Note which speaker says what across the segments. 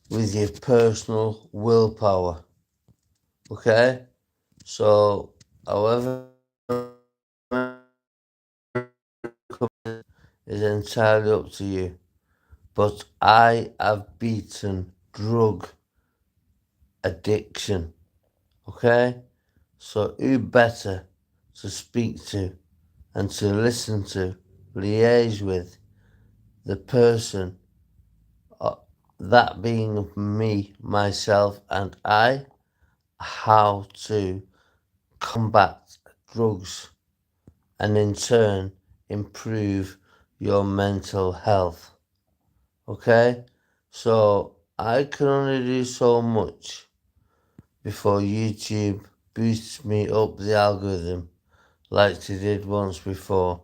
Speaker 1: with your personal willpower. Okay? So, however is entirely up to you. But I have beaten drug addiction. Okay? So who better to speak to and to listen to, liaise with the person, uh, that being me, myself, and I, how to combat drugs and in turn improve your mental health. Okay? So I can only do so much before YouTube boosts me up the algorithm like they did once before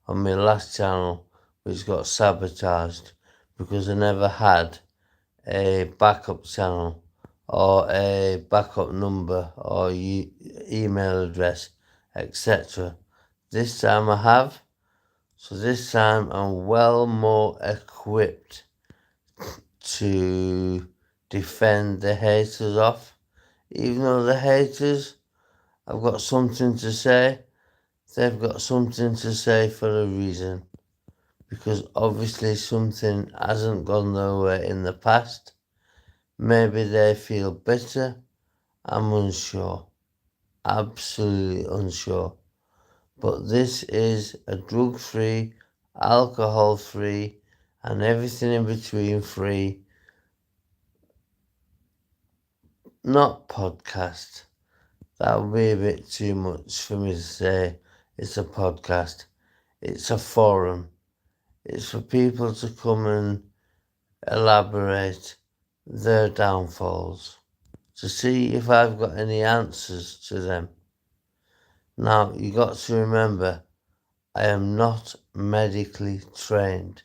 Speaker 1: on my last channel, which got sabotaged because I never had a backup channel or a backup number or email address, etc. This time I have, so this time I'm well more equipped to defend the haters off. Even though the haters have got something to say, they've got something to say for a reason. Because obviously something hasn't gone their way in the past. Maybe they feel bitter. I'm unsure. Absolutely unsure. But this is a drug-free, alcohol-free, and everything in between free, not podcast. That would be a bit too much for me to say it's a podcast. It's a forum. It's for people to come and elaborate their downfalls, to see if I've got any answers to them. Now, you got to remember, I am not medically trained,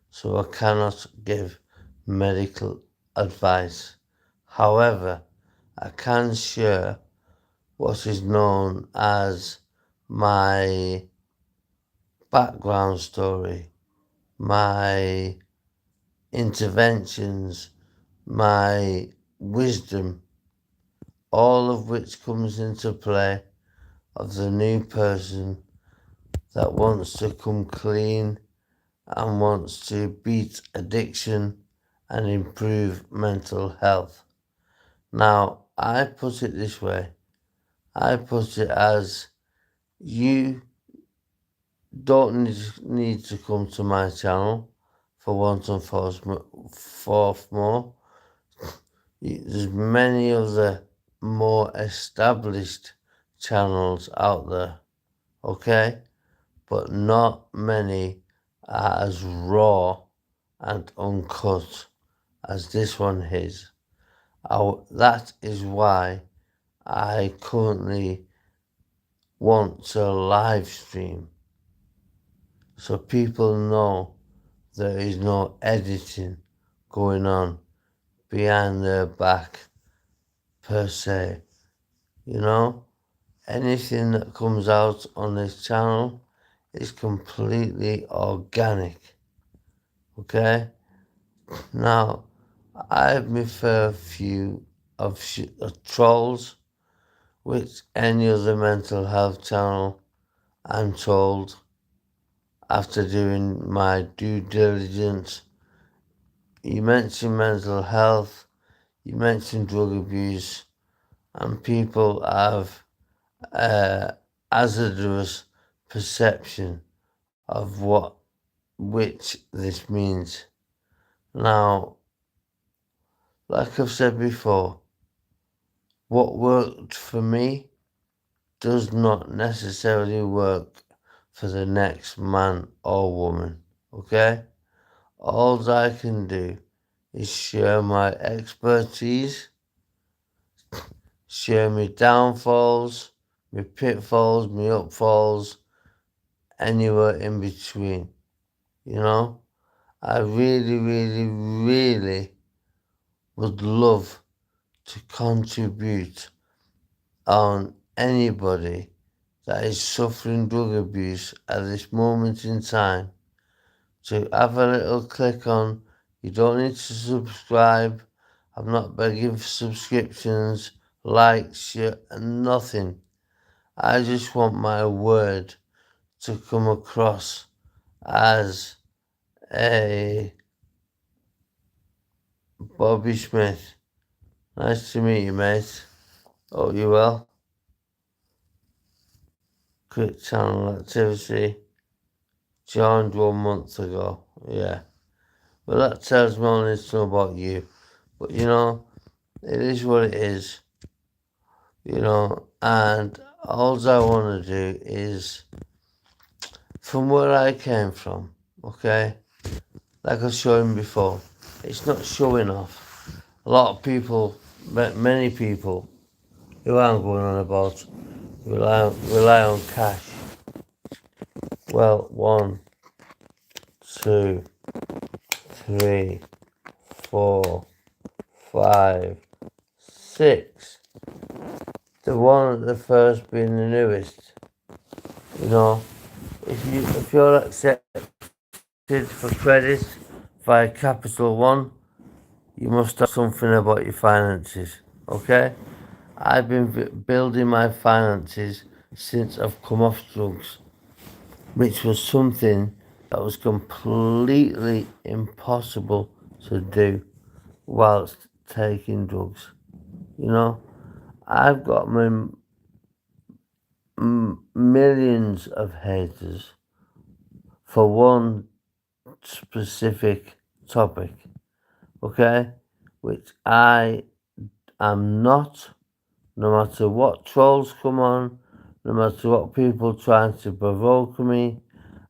Speaker 1: so I cannot give medical advice. However, I can share what is known as my background story, my interventions, my wisdom, all of which comes into play of the new person that wants to come clean and wants to beat addiction and improve mental health. Now, I put it this way. I put it as you don't need to come to my channel for one and fourth more. There's many other more established channels out there, okay? But not many are as raw and uncut as this one is. That is why I currently want to live stream, so people know there is no editing going on behind their back per se. You know, anything that comes out on this channel is completely organic. Okay? Now, I have my fair few of trolls, which any other mental health channel, I'm told, after doing my due diligence. You mentioned mental health, you mentioned drug abuse, and people have a hazardous perception of which this means. Now, like I've said before, what worked for me does not necessarily work for the next man or woman, okay? All I can do is share my expertise, share my downfalls, my pitfalls, my upfalls, anywhere in between, you know? I really, really, really would love to contribute on anybody that is suffering drug abuse at this moment in time to have a little click on. You don't need to subscribe. I'm not begging for subscriptions, likes, and nothing. I just want my word to come across as a Bobby Smith. Nice to meet you, mate. Hope you well. Quick channel activity. Joined 1 month ago. Yeah. Well, that tells me all I need to know about you. But, it is what it is. And all I want to do is, from where I came from, okay? Like I was showing before, it's not showing off. A lot of people, many people, who I'm going on about, rely on cash. Well, 1, 2, 3, 4, 5, 6. The one at the first being the newest. If you're accepted for credit via Capital One, you must have something about your finances. Okay? I've been building my finances since I've come off drugs, which was something that was completely impossible to do whilst taking drugs. I've got millions of haters for one specific topic, okay? Which I am not, no matter what trolls come on, no matter what people trying to provoke me,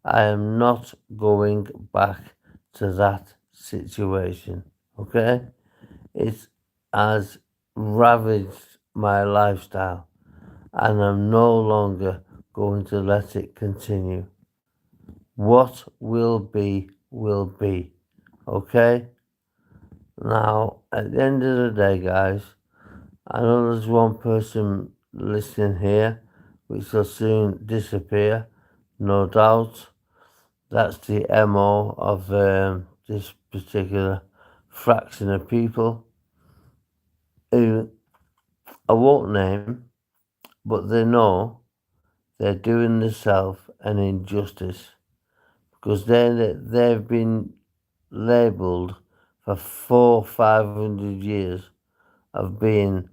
Speaker 1: I am not going back to that situation, okay? It has ravaged my lifestyle, and I'm no longer going to let it continue. What will be, okay? Now, at the end of the day, guys, I know there's one person listening here, which will soon disappear, no doubt. That's the MO of this particular fraction of people who I won't name, but they know they're doing themselves an injustice because they've been labelled for 400-500 years of being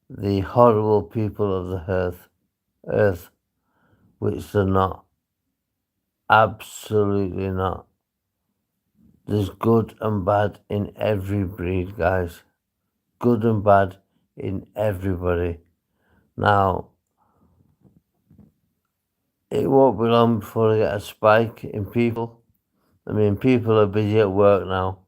Speaker 1: the horrible people of the earth, which they're not. Absolutely not. There's good and bad in every breed, guys. Good and bad in everybody. Now, it won't be long before I get a spike in people. I mean, people are busy at work now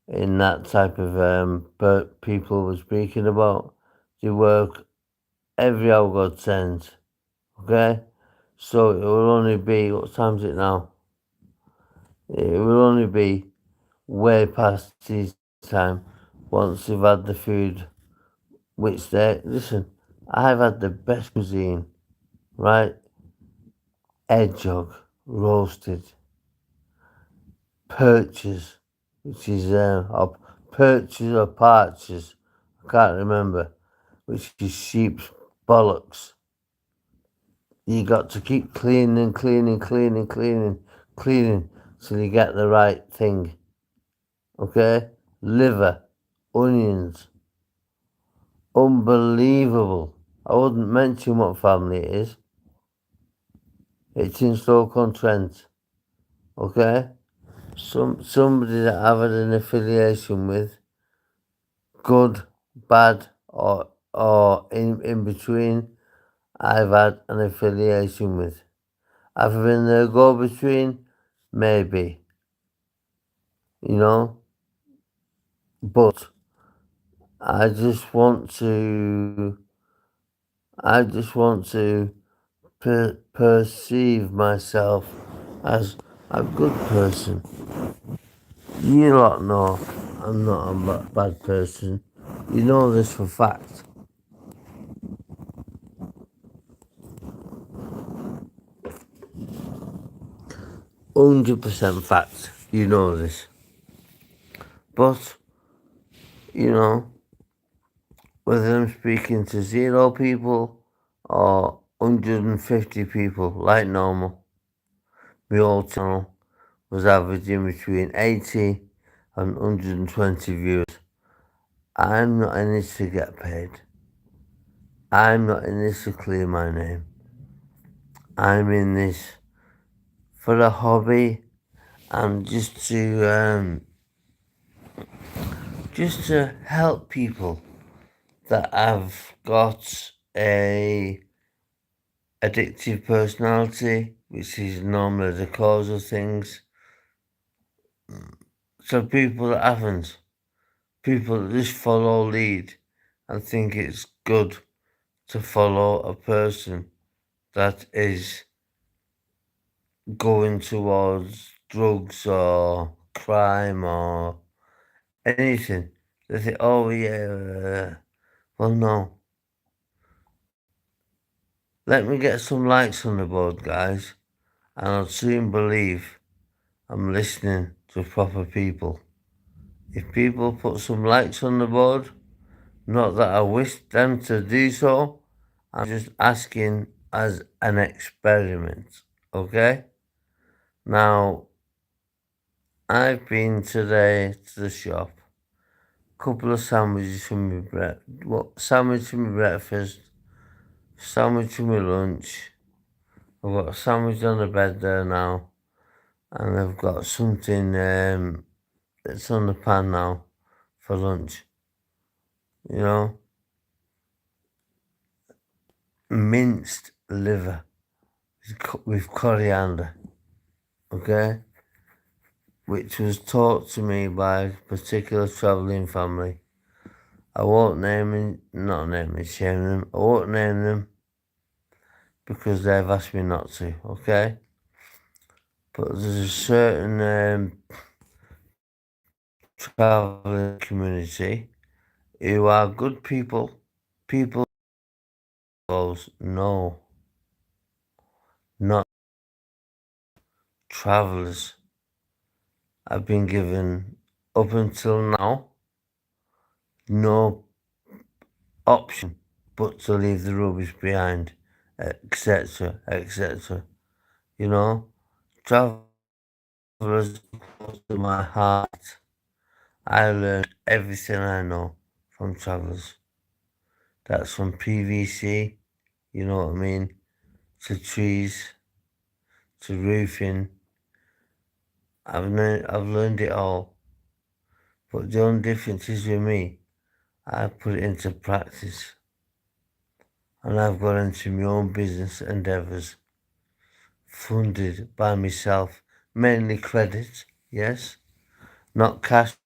Speaker 1: in that type of people we're speaking about. They work every hour God sends, okay? So it will only be, what time is it now? It will only be way past tea time once they've had the food, which listen, I've had the best cuisine, right? Egg jog, roasted, perches, which is, or perches or parches, I can't remember, which is sheep's bollocks. You got to keep cleaning till you get the right thing. Okay? Liver, onions, unbelievable. I wouldn't mention what family it is. It's in Stoke-on-Trent. Okay? Somebody that I've had an affiliation with, good, bad, or in between, I've had an affiliation with. Have I been the go-between? Maybe. But I just want to perceive myself as a good person. You lot know I'm not a bad person. You know this for fact. 100% fact. You know this. But, you know, whether I'm speaking to 0 people or 150 people, like normal, my old channel was averaging between 80 and 120 views. I'm not in this to get paid. I'm not in this to clear my name. I'm in this for a hobby and just to help people that have got a addictive personality, which is normally the cause of things. So people that haven't, people that just follow lead and think it's good to follow a person that is going towards drugs or crime or anything. They think, oh yeah, well no. Let me get some likes on the board, guys, and I'll soon believe I'm listening to proper people. If people put some likes on the board, not that I wish them to do so, I'm just asking as an experiment, okay? Now, I've been today to the shop, couple of sandwiches for my sandwich for my breakfast, sandwich for my lunch. I've got a sandwich on the bed there now, and I've got something that's on the pan now for lunch. You know, minced liver with coriander, okay? Which was taught to me by a particular travelling family. I won't shame them. I won't name them because they've asked me not to, okay? But there's a certain travelling community who are good people. People goes, no, not travellers. I've been given, up until now, no option but to leave the rubbish behind, etc., etc. You know, travellers close to my heart. I learned everything I know from travellers. That's from PVC, you know what I mean, to trees, to roofing. I've learned it all. But the only difference is with me, I put it into practice. And I've got into my own business endeavours, funded by myself, mainly credit, yes, not cash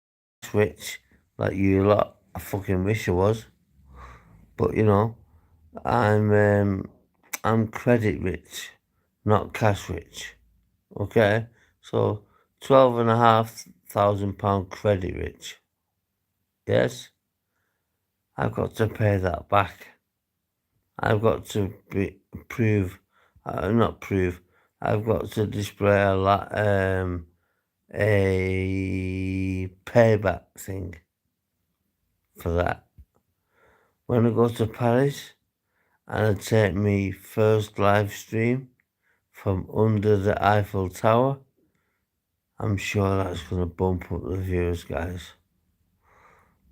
Speaker 1: rich like you lot. I fucking wish I was, but you know, I'm credit rich, not cash rich. Okay, so £12,500 credit rich. Yes, I've got to pay that back. I've got to not prove. I've got to display a payback thing for that. When I go to Paris and I take me first live stream from under the Eiffel Tower, I'm sure that's going to bump up the views, guys.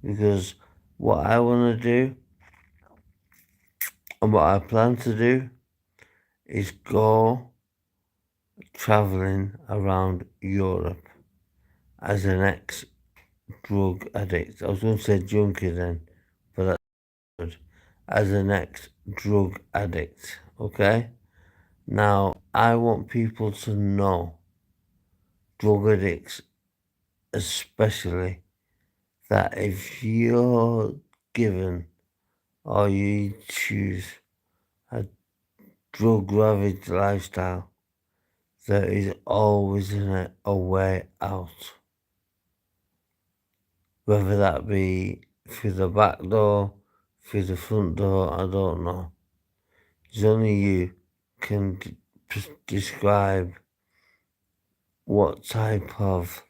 Speaker 1: Because what I want to do and what I plan to do is go travelling around Europe as an ex-drug addict. I was going to say junkie then, but that's good. As an ex-drug addict, okay? Now, I want people to know, drug addicts especially, that if you're given or you choose a drug-ravaged lifestyle, there is always a way out. Whether that be through the back door, through the front door, I don't know. It's only you can describe what type of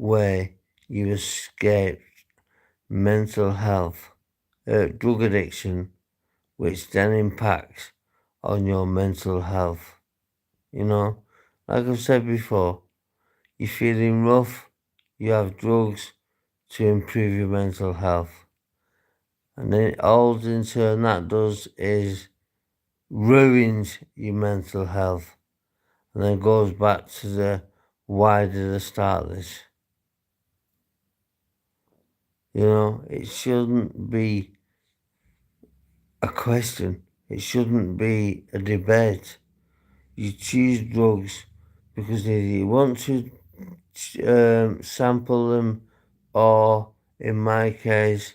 Speaker 1: way you escape mental health, drug addiction, which then impacts on your mental health. You know, like I've said before, you're feeling rough, you have drugs to improve your mental health. And then all in turn that does is ruins your mental health. And then goes back to the why did I start this? You know, it shouldn't be a question. It shouldn't be a debate. You choose drugs because either you want to sample them, or in my case,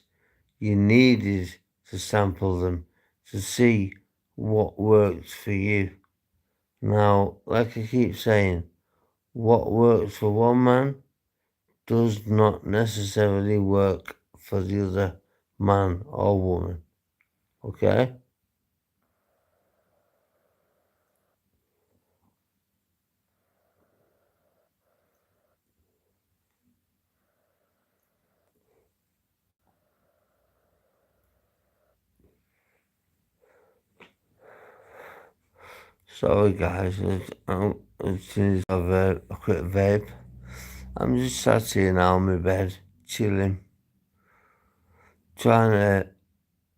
Speaker 1: you needed to sample them to see what works for you. Now, like I keep saying, what works for one man does not necessarily work for the other man or woman. Okay? Sorry guys, it's a quick vape. I'm just sat here now on my bed, chilling, trying to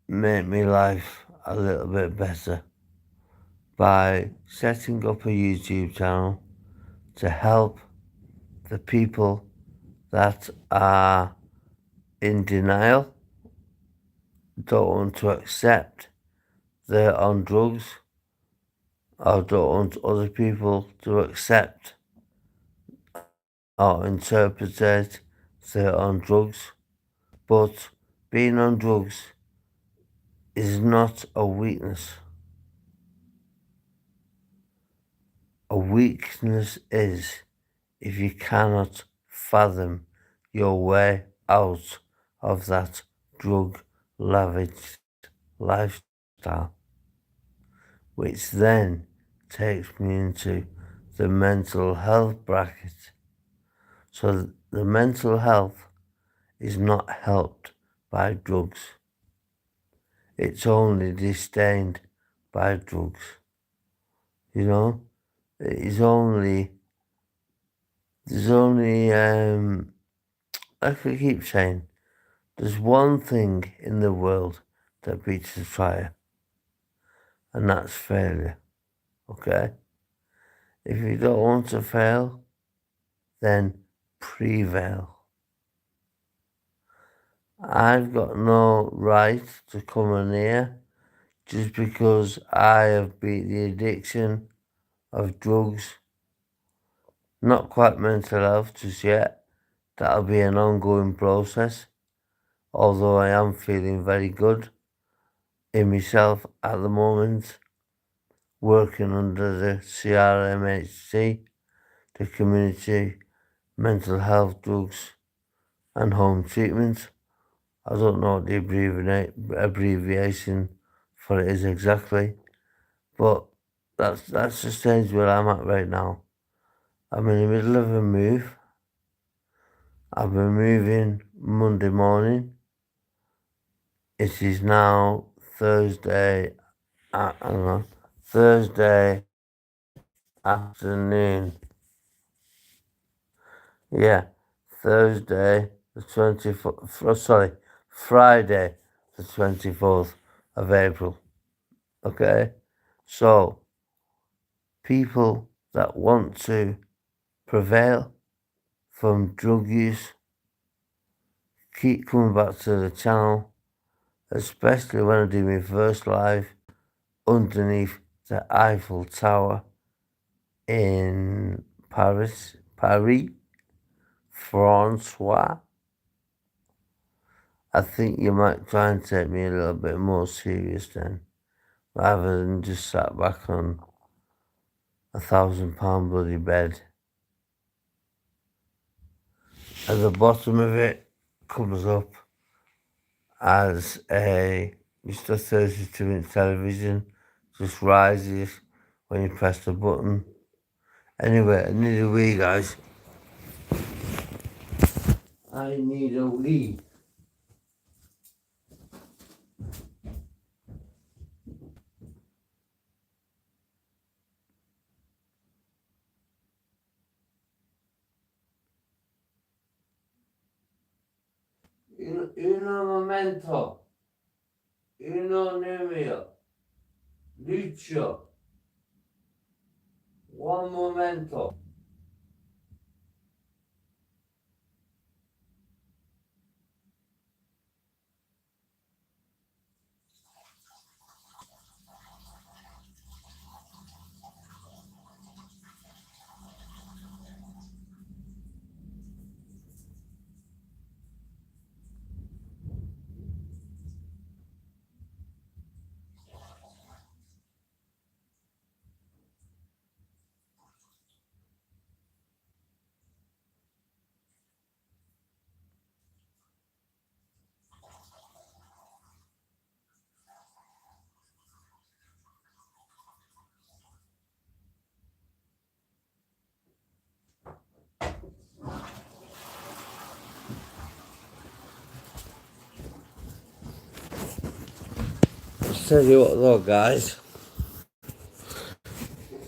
Speaker 1: make my life a little bit better by setting up a YouTube channel to help the people that are in denial, don't want to accept they're on drugs, or don't want other people to accept or interpret they're on drugs. But being on drugs is not a weakness. A weakness is if you cannot fathom your way out of that drug lavish lifestyle, which then takes me into the mental health bracket. So the mental health is not helped by drugs. It's only disdained by drugs. You know, it's only, there's only, like I keep saying, there's one thing in the world that beats the fire, and that's failure. Okay? If you don't want to fail, then prevail. I've got no right to come in here just because I have beat the addiction of drugs. Not quite mental health just yet. That'll be an ongoing process. Although I am feeling very good in myself at the moment, working under the CRMHC, the Community Mental Health Drugs and Home Treatment. I don't know what the abbreviation for it is exactly, but that's the stage where I'm at right now. I'm in the middle of a move. I've been moving Monday morning. It is now Thursday, Thursday afternoon. Yeah, Thursday the 24th, sorry, Friday the 24th of April. Okay? So, people that want to prevail from drug use, keep coming back to the channel, especially when I do my first live underneath the Eiffel Tower in Paris, Francois. I think you might try and take me a little bit more serious then, rather than just sat back on £1,000 bloody bed. At the bottom of it comes up as a Mr. 32-inch television, just rises when you press the button. Anyway, I need a wee, guys. I need a wee. Uno momento. Uno numero. Lucio. One momento. I'll tell you what though, guys.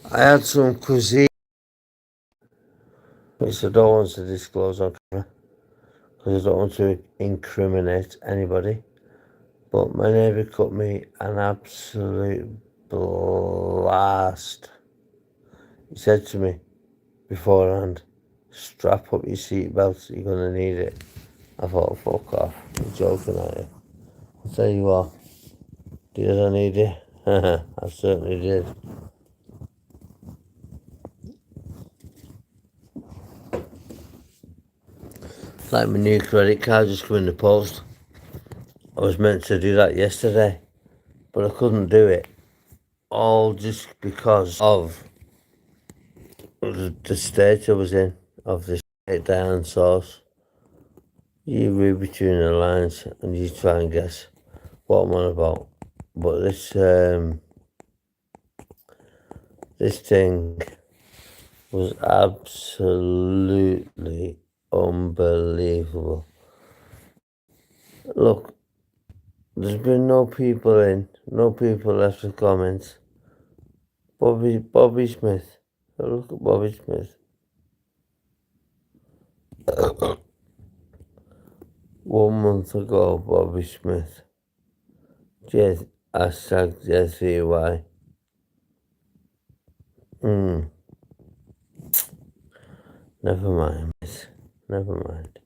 Speaker 1: I had some cuisine, which I don't want to disclose on camera, because I don't want to incriminate anybody. But my neighbour cut me an absolute blast. He said to me beforehand, strap up your seatbelt, you're going to need it. I thought, fuck off, you're joking, aren't you? I'll tell you what, did I need it? I certainly did. Like my new credit card just come in the post. I was meant to do that yesterday, but I couldn't do it. All just because of the state I was in, of the shit down sauce. You read between the lines and you try and guess what I'm on about. But this thing was absolutely unbelievable. Look, there's been no people left the comments. Bobby Smith. Look at Bobby Smith. 1 month ago, Bobby Smith. Hashtag JCY. Never mind, miss. Never mind.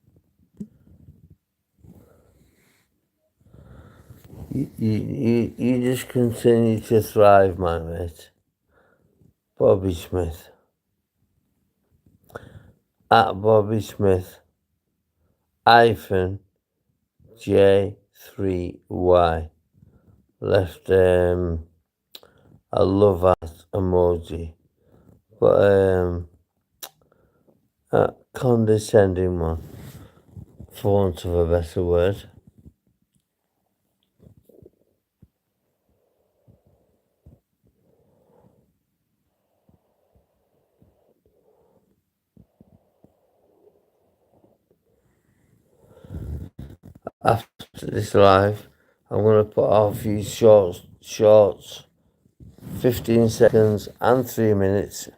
Speaker 1: You just continue to thrive, my mate. Bobby Smith. At Bobby Smith. -J3Y. Left a love heart emoji. But a condescending one, for want of a better word. After this live, I'm going to put out a few shorts, 15 seconds and 3 minutes,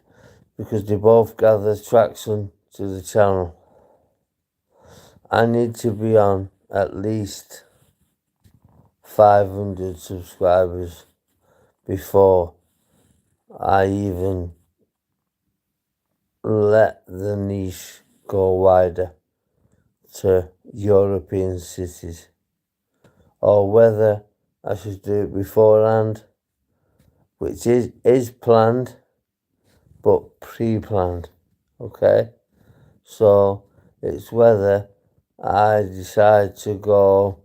Speaker 1: because they both gather traction to the channel. I need to be on at least 500 subscribers before I even let the niche go wider to European cities, or whether I should do it beforehand, which is planned, but pre-planned, okay? So it's whether I decide to go,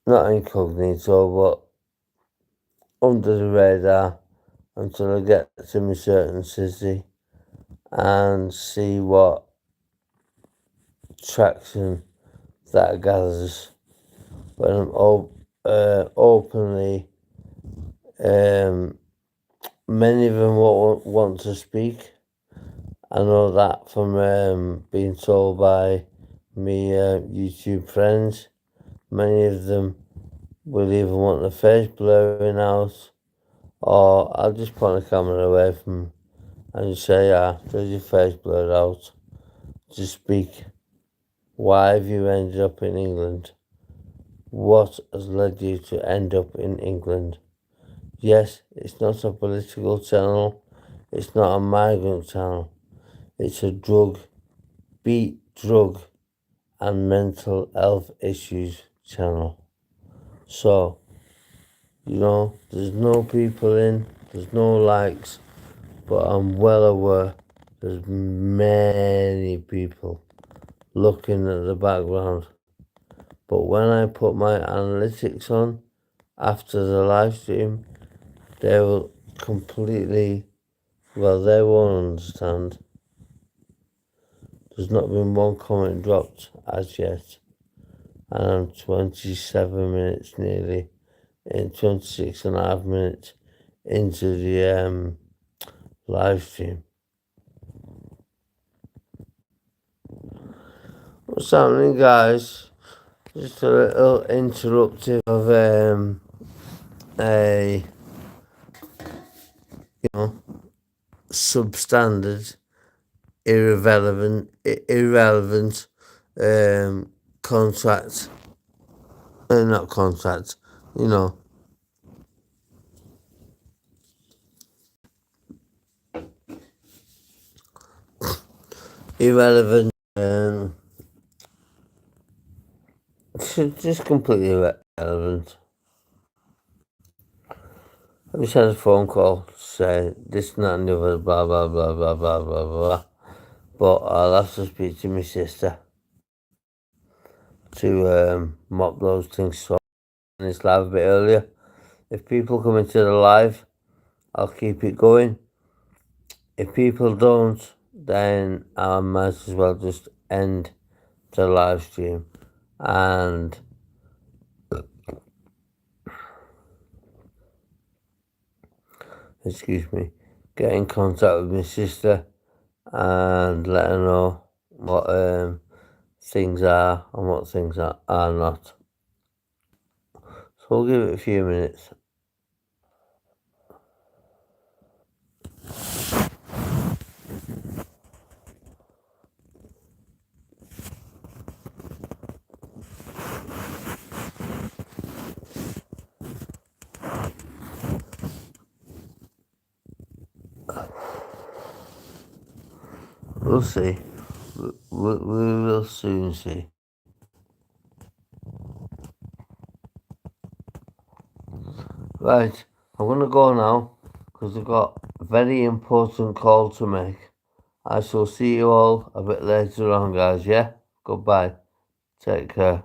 Speaker 1: not incognito, but under the radar until I get to my certain city and see what traction that gathers when I'm openly. Many of them won't want to speak. I know that from being told by me YouTube friends. Many of them will either want the face blurring out, or I'll just point the camera away from them and say, does your face blurred out? To speak. Why have you ended up in England? What has led you to end up in England? Yes, it's not a political channel. It's not a migrant channel. It's a beat, drug, and mental health issues channel. So, there's no people in, there's no likes, but I'm well aware there's many people looking at the background. But when I put my analytics on after the live stream, they will completely, they won't understand. There's not been one comment dropped as yet. And I'm 27 minutes nearly, in 26 and a half minutes into the live stream. What's happening, guys? Just a little interruptive of a substandard, irrelevant contract. Not contract, irrelevant, just completely irrelevant. I just had a phone call to say this and that and the other, blah, blah, blah, blah, blah, blah, blah. But I'll have to speak to my sister to mop those things so in this live a bit earlier. If people come into the live, I'll keep it going. If people don't, then I might as well just end the live stream and get in contact with my sister and let her know what things are and what things are not. So we'll give it a few minutes. We'll see. We will soon see. Right, I'm going to go now because I've got a very important call to make. I shall see you all a bit later on, guys, yeah? Goodbye. Take care.